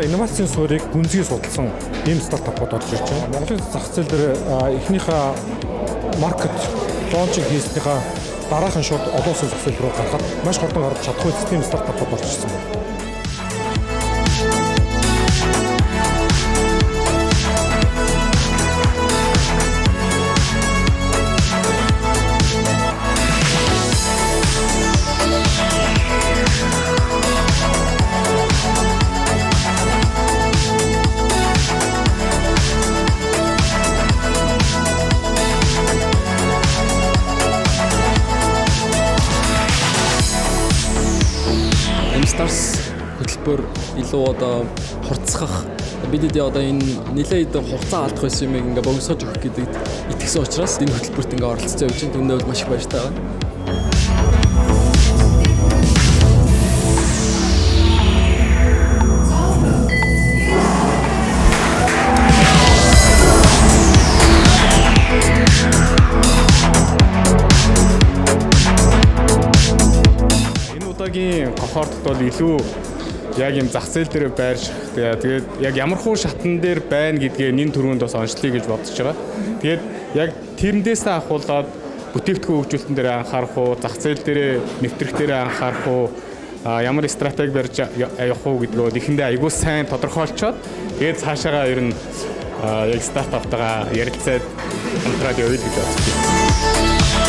инновацийн суурийг гүнзгий судалсан ийм стартапууд орж ирж байна. Монголын зах зээл дээр эхнийхээ маркет лончинг хийснийхаа дараахан шууд олон улсын зах зээл рүү гарахад маш хурдан гарч чадах үс тийм стартапууд орж ирсэн байна. Stars хөтөлбөр илүү одоо хурцсах бидэд одоо энэ нэлээд хугацаа алдах байсан юм ингээ богиносгож өгөх гэдэгт итгэсэн учраас энэ хөтөлбөрт ингээ оролцож явж байна. Түүнээ бол маш их баяртай байна. Удаагийн комфортод бол илүү яг юм зах зээл дээр байрш. Тэгээд яг ямар хуу шатн дээр байна гэдгээ нэн төрөнд бас онцлоё гэж бодож байгаа. Тэгээд яг тэрнээсээ ахуулаад бүтээгдэхүүн хөгжүүлэлтэн дээр анхаарах уу, зах зээл дээр нэвтрэх дээр анхаарах уу, ямар стратеги барьж явах уу гэдгээ бол эхэндээ айгүй сайн тодорхойлцоод тэгээд цаашаага ер нь яг стартаптайгаа ярилцаад хамтраад явъя гэж бодож байна.